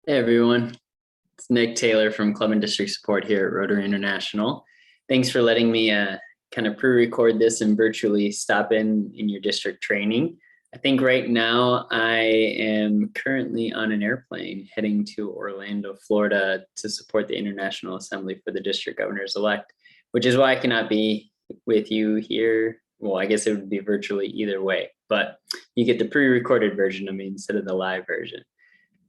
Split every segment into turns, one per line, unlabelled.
Hey everyone, it's Nick Taylor from Club and District Support here at Rotary International. Thanks for letting me kind of pre-record this and virtually stop in your district training. I think right now I am currently on an airplane heading to Orlando, Florida to support the International Assembly for the District Governors-elect, which is why I cannot be with you here. Well, I guess it would be virtually either way, but you get the pre-recorded version of me instead of the live version.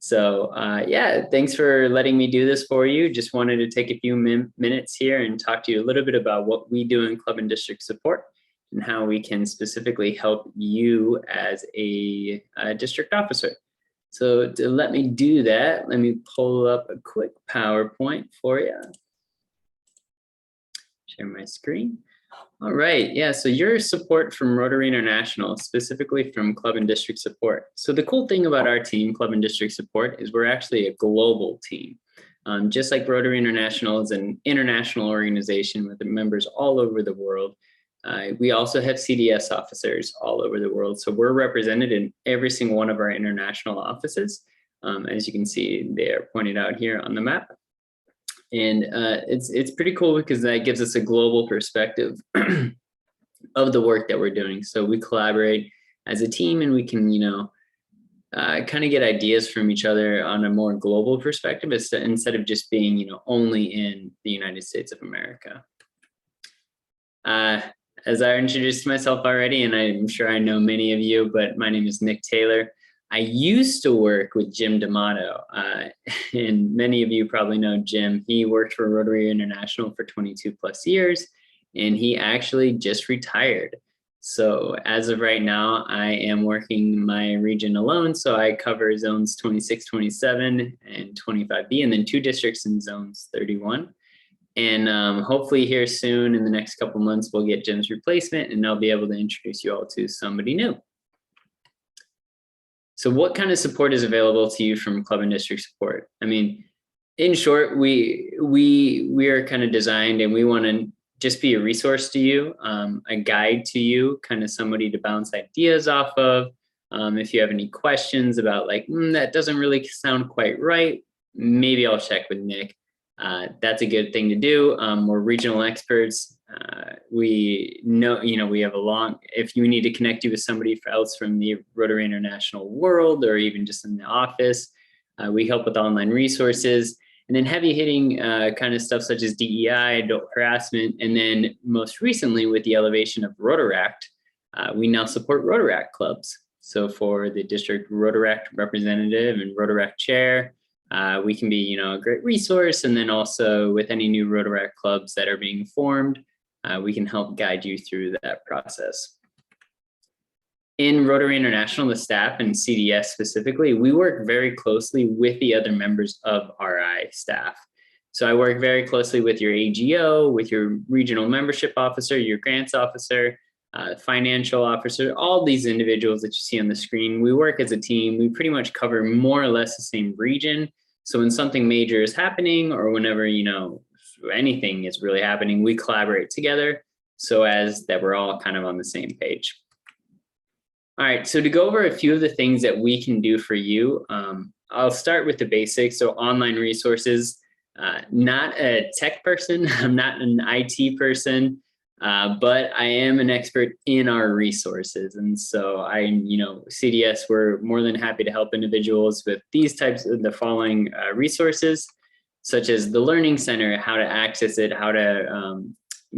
So yeah, thanks for letting me do this for you. Just wanted to take a few minutes here and talk to you a little bit about what we do in Club and District Support and how we can specifically help you as a district officer. So to let me do that, let me pull up a quick PowerPoint for you. Share my screen. All right, yeah, so your support from Rotary International, specifically from Club and District Support. So the cool thing about our team, Club and District Support, is we're actually a global team. Just like Rotary International is an international organization with members all over the world, we also have CDS officers all over the world. So we're represented in every single one of our international offices. As you can see, they are pointed out here on the map. And it's pretty cool because that gives us a global perspective of the work that we're doing. So we collaborate as a team and we can, kind of get ideas from each other on a more global perspective instead of just being, only in the United States of America. As I introduced myself already, and I'm sure I know many of you, but my name is Nick Taylor. I used to work with Jim D'Amato, and many of you probably know Jim. He worked for Rotary International for 22 plus years, and he actually just retired. So as of right now, I am working my region alone. So I cover zones 26, 27, and 25B, and then 2 districts in zones 31. And hopefully here soon in the next couple months, we'll get Jim's replacement, and I'll be able to introduce you all to somebody new. So what kind of support is available to you from Club and District Support? I mean, in short, we are kind of designed and we want to just be a resource to you, a guide to you, kind of somebody to bounce ideas off of. If you have any questions about like, that doesn't really sound quite right, maybe I'll check with Nick. That's a good thing to do. We're regional experts. We know, we have if you need to connect you with somebody else from the Rotary International world, or even just in the office, we help with online resources. And then heavy hitting kind of stuff such as DEI, adult harassment. And then most recently with the elevation of Rotaract, we now support Rotaract clubs. So for the district Rotaract representative and Rotaract chair, we can be, a great resource. And then also with any new Rotaract clubs that are being formed, we can help guide you through that process. In Rotary International, the staff and CDS specifically, we work very closely with the other members of RI staff. So I work very closely with your AGO, with your regional membership officer, your grants officer, financial officer, all these individuals that you see on the screen. We work as a team. We pretty much cover more or less the same region. So when something major is happening, or whenever, anything is really happening, we collaborate together so as that we're all kind of on the same page. All right, so to go over a few of the things that we can do for you, I'll start with the basics. So online resources, not a tech person, I'm not an IT person, but I am an expert in our resources. And so CDS, we're more than happy to help individuals with these types of the following resources, such as the Learning Center, how to access it, how to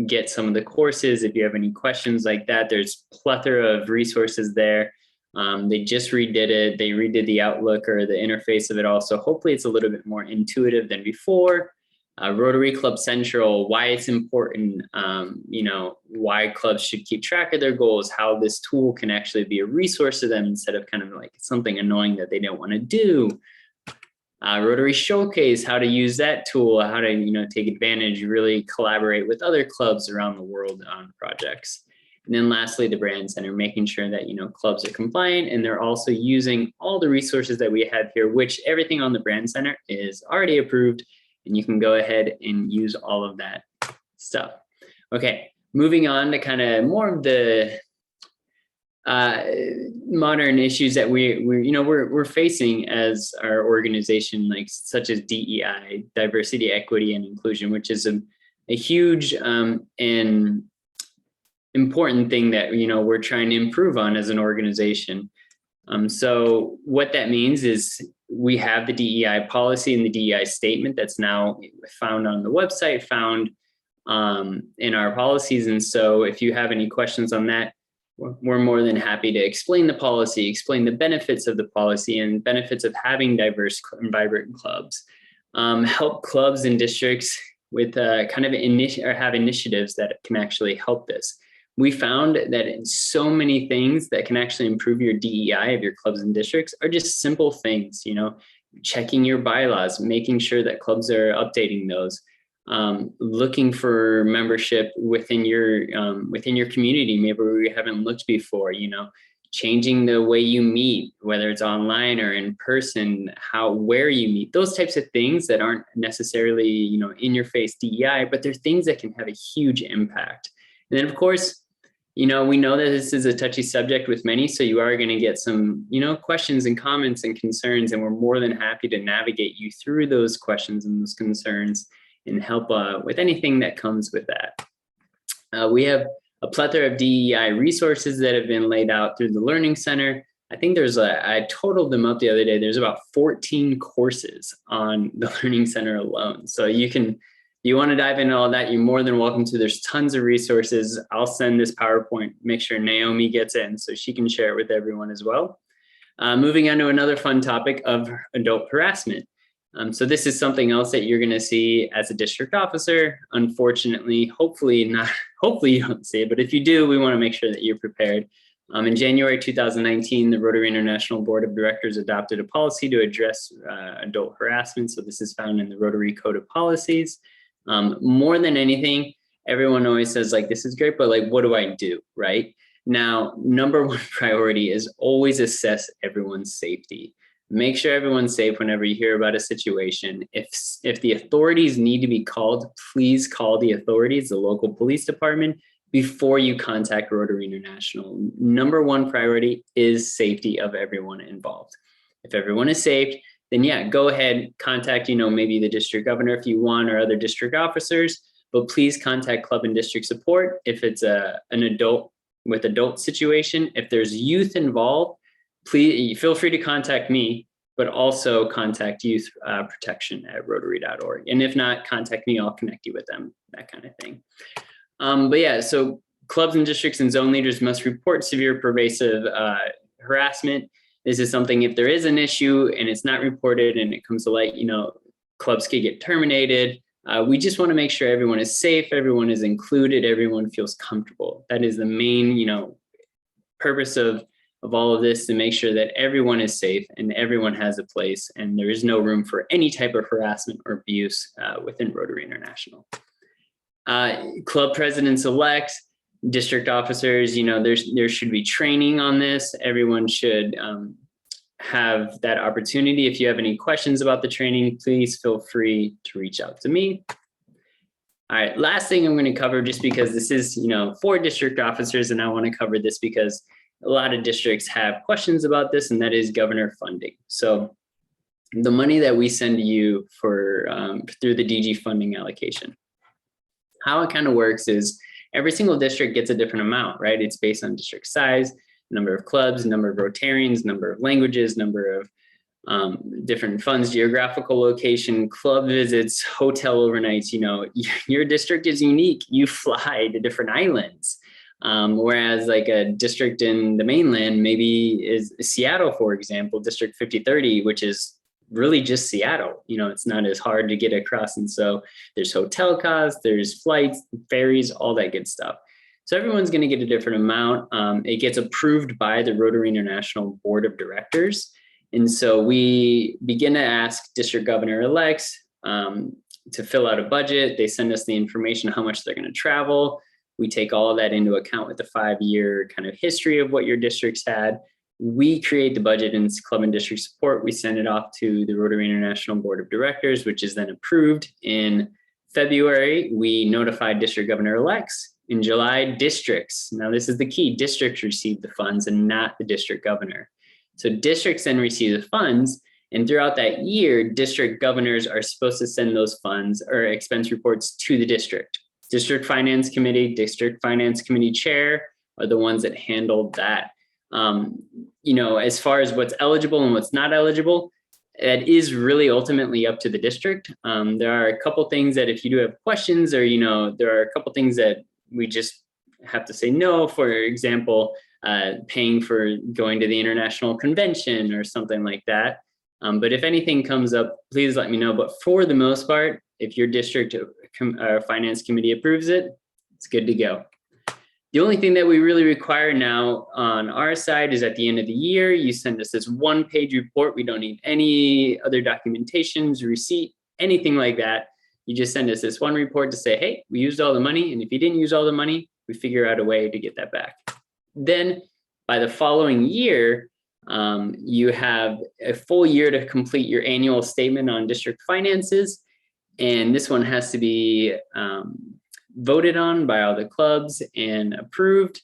get some of the courses. If you have any questions like that, there's a plethora of resources there. They just redid it. They redid the Outlook or the interface of it all. So hopefully it's a little bit more intuitive than before. Rotary Club Central, why it's important, why clubs should keep track of their goals, how this tool can actually be a resource to them instead of kind of like something annoying that they don't want to do. Rotary Showcase, how to use that tool, how to take advantage, really collaborate with other clubs around the world on projects. And then lastly, the Brand Center, making sure that clubs are compliant and they're also using all the resources that we have here, which everything on the Brand Center is already approved, and you can go ahead and use all of that stuff. Okay, moving on to kind of more of the uh, modern issues that we're facing as our organization, like such as DEI, diversity, equity, and inclusion, which is a huge and important thing that we're trying to improve on as an organization. So what that means is we have the DEI policy and the DEI statement that's now found on the website, found in our policies. And so if you have any questions on that, we're more than happy to explain the policy, explain the benefits of the policy and benefits of having diverse and vibrant clubs, help clubs and districts with kind of have initiatives that can actually help this. We found that in so many things that can actually improve your DEI of your clubs and districts are just simple things, checking your bylaws, making sure that clubs are updating those, looking for membership within your community, maybe where you haven't looked before, changing the way you meet, whether it's online or in person, where you meet, those types of things that aren't necessarily, in your face DEI, but they're things that can have a huge impact. And then of course, we know that this is a touchy subject with many, so you are going to get some, questions and comments and concerns, and we're more than happy to navigate you through those questions and those concerns and help with anything that comes with that. We have a plethora of DEI resources that have been laid out through the Learning Center. I think I totaled them up the other day. There's about 14 courses on the Learning Center alone. So you want to dive into all that, you're more than welcome to. There's tons of resources. I'll send this PowerPoint, make sure Naomi gets it, so she can share it with everyone as well. Moving on to another fun topic of adult harassment. So this is something else that you're going to see as a district officer. Unfortunately, hopefully you don't see it, but if you do, we want to make sure that you're prepared. In January 2019, the Rotary International Board of Directors adopted a policy to address adult harassment. So this is found in the Rotary Code of Policies. More than anything, everyone always says, like, this is great, but like, what do I do, right? Now, number one priority is always assess everyone's safety. Make sure everyone's safe whenever you hear about a situation. If the authorities need to be called, please call the authorities, the local police department, before you contact Rotary International. Number one priority is safety of everyone involved. If everyone is safe, then yeah, go ahead, contact, maybe the district governor if you want, or other district officers, but please contact club and district support if it's an adult with adult situation. If there's youth involved, please feel free to contact me, but also contact youth protection at rotary.org. And if not, contact me, I'll connect you with them, that kind of thing. But yeah, so clubs and districts and zone leaders must report severe pervasive harassment. This is something, if there is an issue and it's not reported and it comes to light, clubs could get terminated. We just want to make sure everyone is safe, everyone is included, everyone feels comfortable. That is the main, purpose of all of this, to make sure that everyone is safe and everyone has a place and there is no room for any type of harassment or abuse within Rotary International. Club presidents-elect, district officers, there should be training on this. Everyone should have that opportunity. If you have any questions about the training, please feel free to reach out to me. All right, last thing I'm going to cover, just because this is, for district officers, and I want to cover this because a lot of districts have questions about this, and that is governor funding. So the money that we send to you for through the DG funding allocation, how it kind of works is every single district gets a different amount, right? It's based on district size, number of clubs, number of Rotarians, number of languages, number of different funds, geographical location, club visits, hotel overnights. Your district is unique. You fly to different islands. Whereas like a district in the mainland maybe is Seattle, for example, District 5030, which is really just Seattle. It's not as hard to get across. And so there's hotel costs, there's flights, ferries, all that good stuff. So everyone's going to get a different amount. It gets approved by the Rotary International Board of Directors. And so we begin to ask district governor-elects to fill out a budget. They send us the information, how much they're going to travel. We take all of that into account with the 5-year kind of history of what your district's had. We create the budget in club and district support. We send it off to the Rotary International Board of Directors, which is then approved in February. We notify district governor-elects In July, districts. Now this is the key. Districts receive the funds and not the district governor. So districts then receive the funds, and throughout that year, district governors are supposed to send those funds or expense reports to the district. District Finance Committee chair are the ones that handle that. As far as what's eligible and what's not eligible, it is really ultimately up to the district. There are a couple things that if you do have questions, or there are a couple things that we just have to say no. For example, paying for going to the international convention or something like that. But if anything comes up, please let me know. But for the most part, if your district finance committee approves it, it's good to go. The only thing that we really require now on our side is at the end of the year, you send us this 1-page report. We don't need any other documentations, receipt, anything like that. You just send us this one report to say, hey, we used all the money. And if you didn't use all the money, we figure out a way to get that back. Then by the following year, you have a full year to complete your annual statement on district finances. And this one has to be voted on by all the clubs and approved,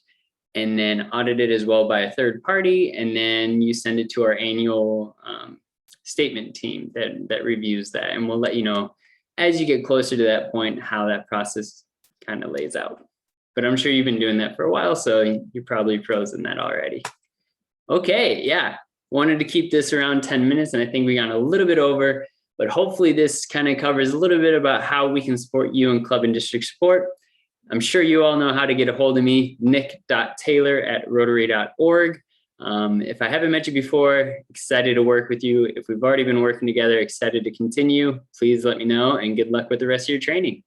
and then audited as well by a third party. And then you send it to our annual statement team that reviews that. And we'll let you know as you get closer to that point how that process kind of lays out. But I'm sure you've been doing that for a while, so you're probably pros in that already. Okay, yeah, wanted to keep this around 10 minutes, and I think we got a little bit over, but hopefully this kind of covers a little bit about how we can support you in club and district support. I'm sure you all know how to get a hold of me, nick.taylor@rotary.org. If I haven't met you before, excited to work with you. If we've already been working together, excited to continue. Please let me know, and good luck with the rest of your training.